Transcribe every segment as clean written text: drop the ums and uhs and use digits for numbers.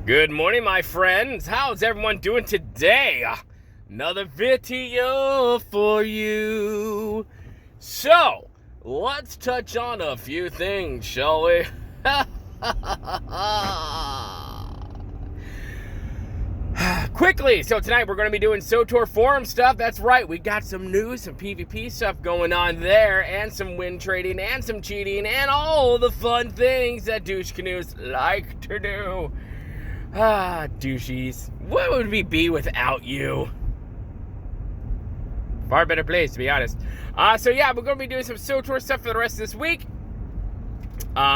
Good morning, my friends. How's everyone doing today? Another video for you. So, let's touch on a few things, shall we? Quickly, so tonight we're going to be doing SWTOR forum stuff. That's right, we got some news, some PvP stuff going on there, and some win trading, and some cheating, and all the fun things that douche canoes like to do. Douchies. What would we be without you? Far better place, to be honest. So yeah, we're going to be doing some SWTOR stuff for the rest of this week.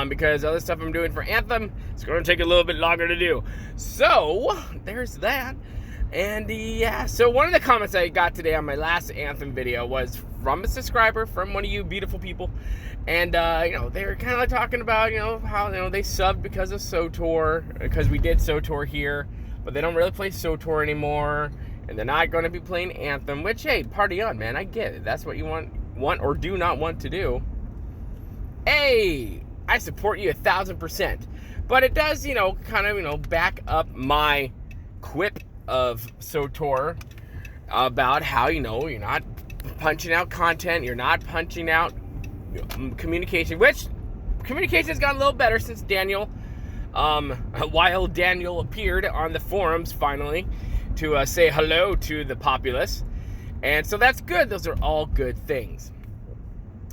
Because all the stuff I'm doing for Anthem, it's going to take a little bit longer to do. So, there's that. And yeah, so one of the comments I got today on my last Anthem video was from a subscriber, from one of you beautiful people. And, they were kind of like talking about, how, they subbed because of SWTOR, because we did SWTOR here, but they don't really play SWTOR anymore, and they're not going to be playing Anthem, which, hey, party on, man, I get it. That's what you want or do not want to do. Hey, I support you 1,000%. But it does, kind of, back up my quip of SWTOR about how, you're not punching out content, you're not punching out communication, which communication's gotten a little better since Daniel, while Daniel appeared on the forums finally to say hello to the populace. And so that's good. Those are all good things.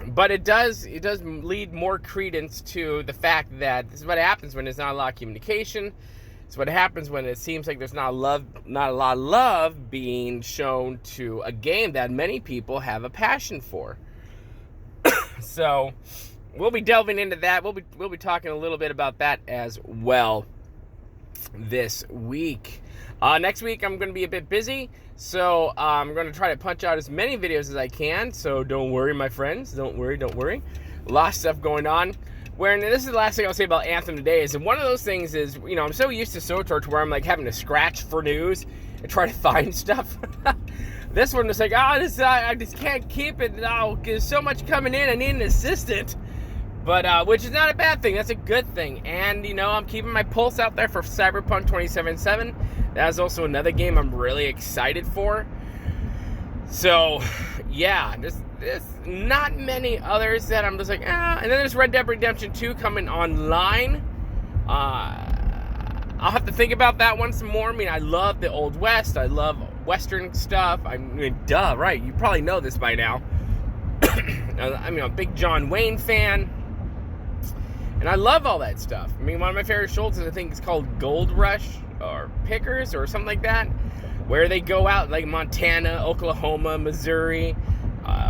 But it does lead more credence to the fact that this is what happens when there's not a lot of communication. It's what happens when it seems like there's not a lot of love being shown to a game that many people have a passion for. So we'll be delving into that. We'll be talking a little bit about that as well this week. Next week I'm going to be a bit busy, so I'm going to try to punch out as many videos as I can. So don't worry, my friends. Don't worry. A lot of stuff going on. And this is the last thing I'll say about Anthem today. Is one of those things is, I'm so used to SWTOR to where I'm like having to scratch for news and try to find stuff. This one was like, I just can't keep it. There's so much coming in. I need an assistant. But, which is not a bad thing. That's a good thing. And, I'm keeping my pulse out there for Cyberpunk 2077. That is also another game I'm really excited for. So, yeah, there's not many others that I'm just like, And then there's Red Dead Redemption 2 coming online. I'll have to think about that one some more. I mean, I love the Old West. I love Western stuff. I mean, duh, right? You probably know this by now. I'm a big John Wayne fan. And I love all that stuff. I mean, one of my favorite shows, I think, is called Gold Rush or Pickers or something like that, where they go out like Montana, Oklahoma, Missouri,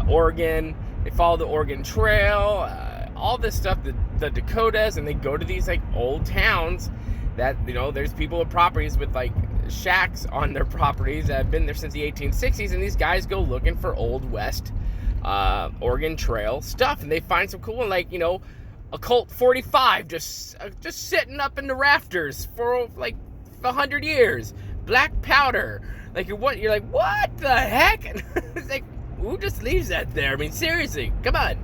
Oregon. They follow the Oregon Trail, all this stuff, the Dakotas, and they go to these like old towns that, there's people with properties with like shacks on their properties that have been there since the 1860s, and these guys go looking for Old West, Oregon Trail stuff, and they find some cool, like, a Colt 45 just sitting up in the rafters for like 100 years. Black powder. Like, you're like, what the heck? It's like, who just leaves that there? I mean, seriously, come on.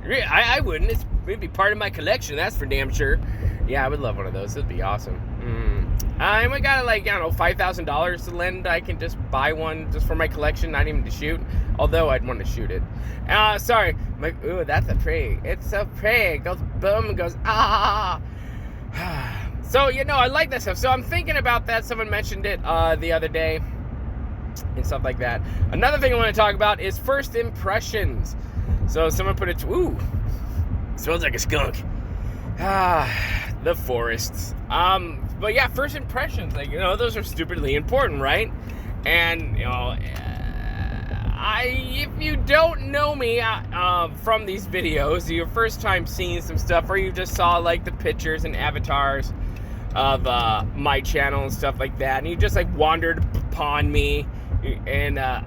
I wouldn't. It'd be part of my collection, that's for damn sure. Yeah, I would love one of those. It'd be awesome. I got like, $5,000 to lend. I can just buy one just for my collection, not even to shoot. Although I'd want to shoot it. Sorry. Ooh, that's a prig. It's a prig. It goes boom and goes, ah. So, I like that stuff. So I'm thinking about that. Someone mentioned it the other day and stuff like that. Another thing I want to talk about is first impressions. So someone put it, ooh, smells like a skunk. The forests. But yeah, first impressions, like, those are stupidly important, right? And, if you don't know me from these videos, your first time seeing some stuff, or you just saw like the pictures and avatars of my channel and stuff like that, and you just like wandered upon me, and a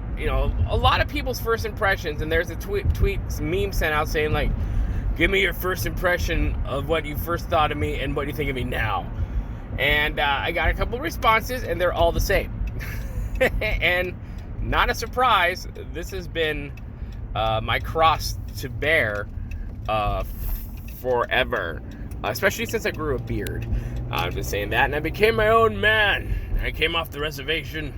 lot of people's first impressions, and there's a tweet meme sent out saying like, give me your first impression of what you first thought of me and what you think of me now. And I got a couple responses, and they're all the same. And not a surprise, this has been my cross to bear forever. especially since I grew a beard. I'm just saying that, and I became my own man. I came off the reservation,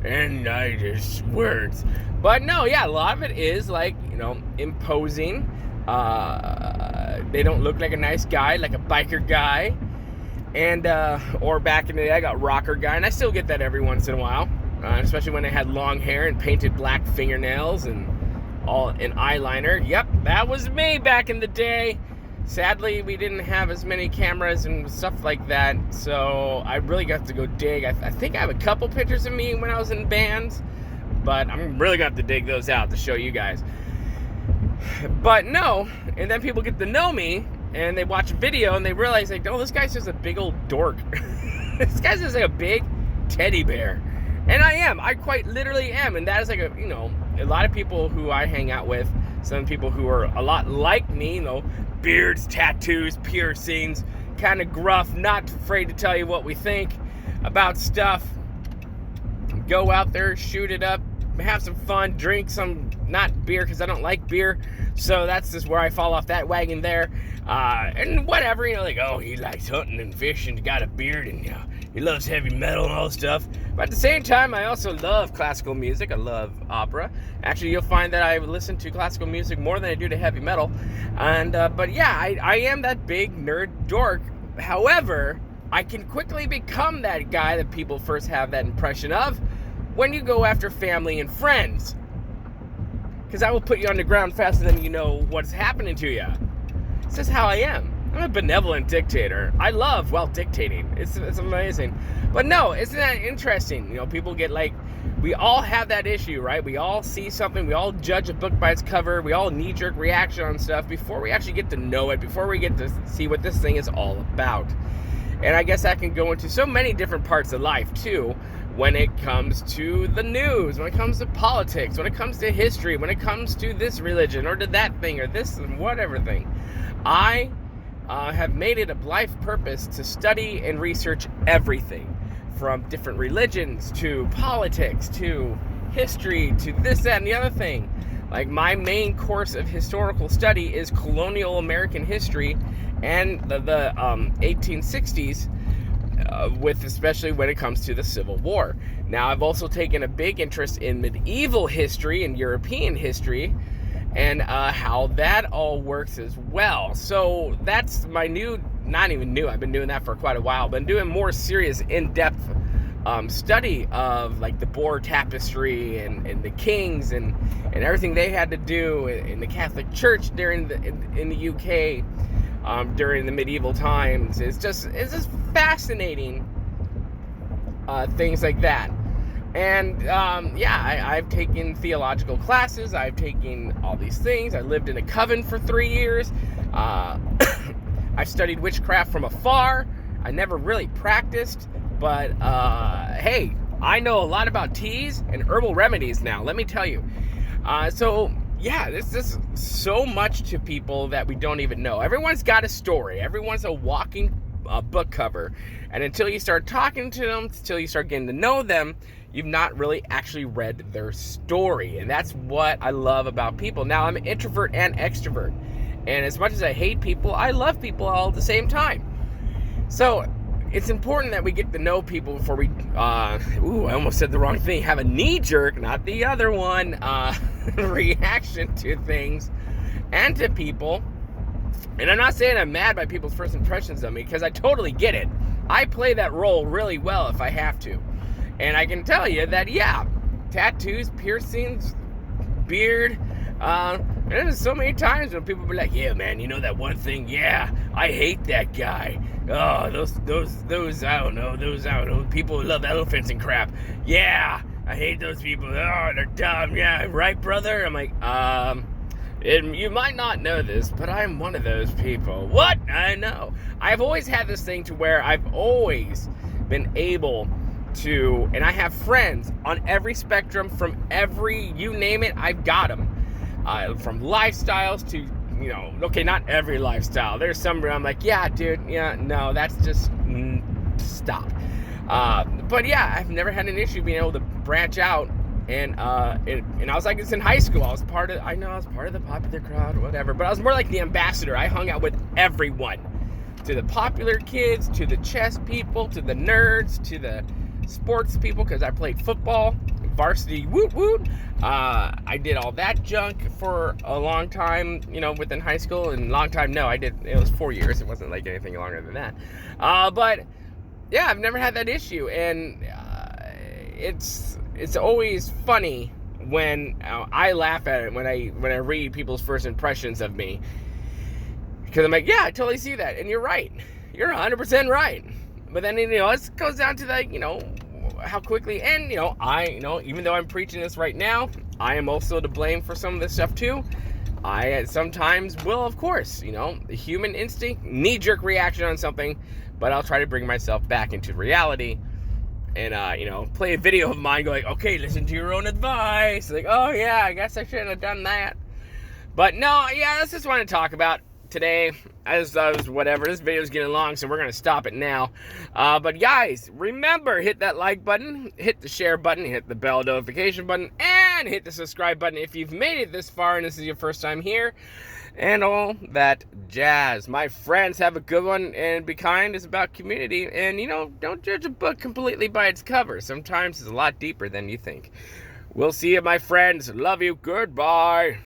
and I just words. But no, yeah, a lot of it is like, imposing. They don't look like a nice guy, like a biker guy. And, or back in the day, I got rocker guy, and I still get that every once in a while. Especially when I had long hair and painted black fingernails and eyeliner. Yep, that was me back in the day. Sadly, we didn't have as many cameras and stuff like that, so I really got to go dig. I think I have a couple pictures of me when I was in bands, but I'm really going to have to dig those out to show you guys. But no, and then people get to know me, and they watch a video, and they realize, like, oh, this guy's just a big old dork. This guy's just like a big teddy bear. And I am. I quite literally am. And that is like a lot of people who I hang out with, some people who are a lot like me, beards, tattoos, piercings, kind of gruff, not afraid to tell you what we think about stuff. Go out there, shoot it up, have some fun, drink some, not beer, because I don't like beer. So that's just where I fall off that wagon there. And whatever, like, oh, he likes hunting and fishing, got a beard, and he loves heavy metal and all this stuff. But at the same time, I also love classical music. I love opera. Actually, you'll find that I listen to classical music more than I do to heavy metal. And but yeah, I am that big nerd dork. However, I can quickly become that guy that people first have that impression of when you go after family and friends. Because I will put you on the ground faster than you know what's happening to you. It's just how I am. I'm a benevolent dictator. I love, dictating. It's amazing. But no, isn't that interesting? People get like, we all have that issue, right? We all see something. We all judge a book by its cover. We all knee-jerk reaction on stuff before we actually get to know it, before we get to see what this thing is all about. And I guess that can go into so many different parts of life, too, when it comes to the news, when it comes to politics, when it comes to history, when it comes to this religion or to that thing or this whatever thing. I have made it a life purpose to study and research everything, from different religions to politics to history to this, that, and the other thing. Like, my main course of historical study is colonial American history and the 1860s, with especially when it comes to the Civil War. Now, I've also taken a big interest in medieval history and European history, and how that all works as well. So that's my not even new, I've been doing that for quite a while, been doing more serious, in-depth study of like the Boer tapestry and the kings and everything they had to do in the Catholic Church in the UK during the medieval times. It's just fascinating, things like that. And, I've taken theological classes. I've taken all these things. I lived in a coven for 3 years. I've studied witchcraft from afar. I never really practiced. But, hey, I know a lot about teas and herbal remedies now, let me tell you. There's just so much to people that we don't even know. Everyone's got a story. Everyone's a walking book cover. And until you start talking to them, until you start getting to know them, you've not really actually read their story. And that's what I love about people. Now, I'm an introvert and extrovert. And as much as I hate people, I love people all at the same time. So it's important that we get to know people before we, I almost said the wrong thing, have a knee-jerk, not the other one, reaction to things and to people. And I'm not saying I'm mad by people's first impressions of me, because I totally get it. I play that role really well if I have to. And I can tell you that, tattoos, piercings, beard, there's so many times when people be like, yeah, man, you know that one thing? Yeah, I hate that guy. Oh, those, I don't know, people who love elephants and crap. Yeah, I hate those people. Oh, they're dumb. Yeah, right, brother? I'm like, you might not know this, but I'm one of those people. What? I know. I've always had this thing to where I've always been able to, and I have friends on every spectrum, from every, you name it, I've got them. From lifestyles to, okay, not every lifestyle. There's some where I'm like, yeah, dude, yeah, no, that's just, stop. But yeah, I've never had an issue being able to branch out. And I was like this in high school. I was part of the popular crowd or whatever, but I was more like the ambassador. I hung out with everyone. to the popular kids, to the chess people, to the nerds, to the sports people, because I played football, varsity, woot woot. I did all that junk for a long time, within high school, and long time, no, it was 4 years. It wasn't like anything longer than that. But yeah, I've never had that issue, and it's always funny when I laugh at it when I read people's first impressions of me, because I'm like, yeah, I totally see that, and you're right, you're 100% right. But then it goes down to how quickly, and even though I'm preaching this right now, I am also to blame for some of this stuff too. I sometimes will, of course, the human instinct, knee-jerk reaction on something, but I'll try to bring myself back into reality and, play a video of mine going, okay, listen to your own advice. Like, oh yeah, I guess I shouldn't have done that. But no, yeah, that's just what I want to talk about today. Whatever, this video's getting long, so we're going to stop it now. But guys, remember, hit that like button, hit the share button, hit the bell notification button, and hit the subscribe button if you've made it this far and this is your first time here, and all that jazz. My friends, have a good one, and be kind. It's about community, and don't judge a book completely by its cover. Sometimes it's a lot deeper than you think. We'll see you, my friends. Love you. Goodbye.